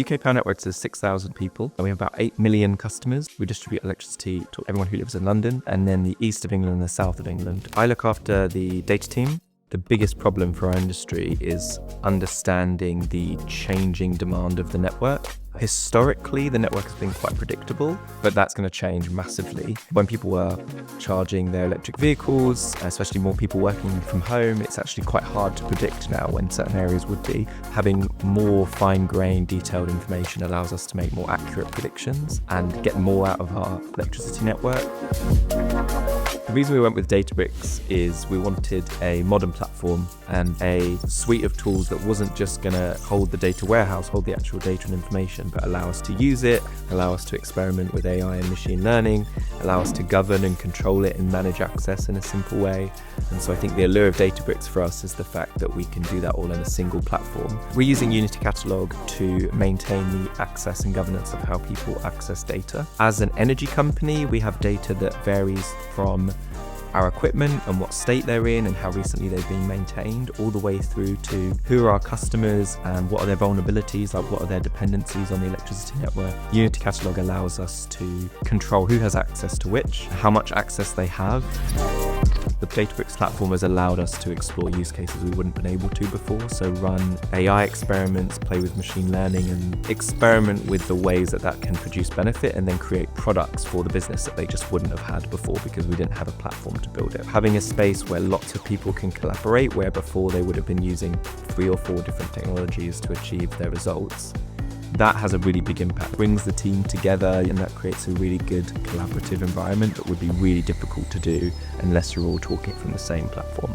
UK Power Networks is 6,000 people, and we have about 8 million customers. We distribute electricity to everyone who lives in London, and then the east of England and the south of England. I look after the data team. The biggest problem for our industry is understanding the changing demand of the network. Historically, the network has been quite predictable, but that's going to change massively. When people are charging their electric vehicles, especially more people working from home, it's actually quite hard to predict now when certain areas would be. Having more fine-grained, detailed information allows us to make more accurate predictions and get more out of our electricity network. The reason we went with Databricks is we wanted a modern platform and a suite of tools that wasn't just going to hold the data warehouse, hold the actual data and information, but allow us to use it, allow us to experiment with AI and machine learning, allow us to govern and control it and manage access in a simple way. And so I think the allure of Databricks for us is the fact that we can do that all in a single platform. We're using Unity Catalog to maintain the access and governance of how people access data. As an energy company, we have data that varies from our equipment and what state they're in and how recently they've been maintained, all the way through to who are our customers and what are their vulnerabilities, like what are their dependencies on the electricity network. Unity Catalog allows us to control who has access to which, how much access they have. The Databricks platform has allowed us to explore use cases we wouldn't have been able to before, so run AI experiments, play with machine learning, and experiment with the ways that that can produce benefit and then create products for the business that they just wouldn't have had before because we didn't have a platform to build it. Having a space where lots of people can collaborate, where before they would have been using 3 or 4 different technologies to achieve their results, that has a really big impact. It brings the team together and that creates a really good collaborative environment that would be really difficult to do unless you're all talking from the same platform.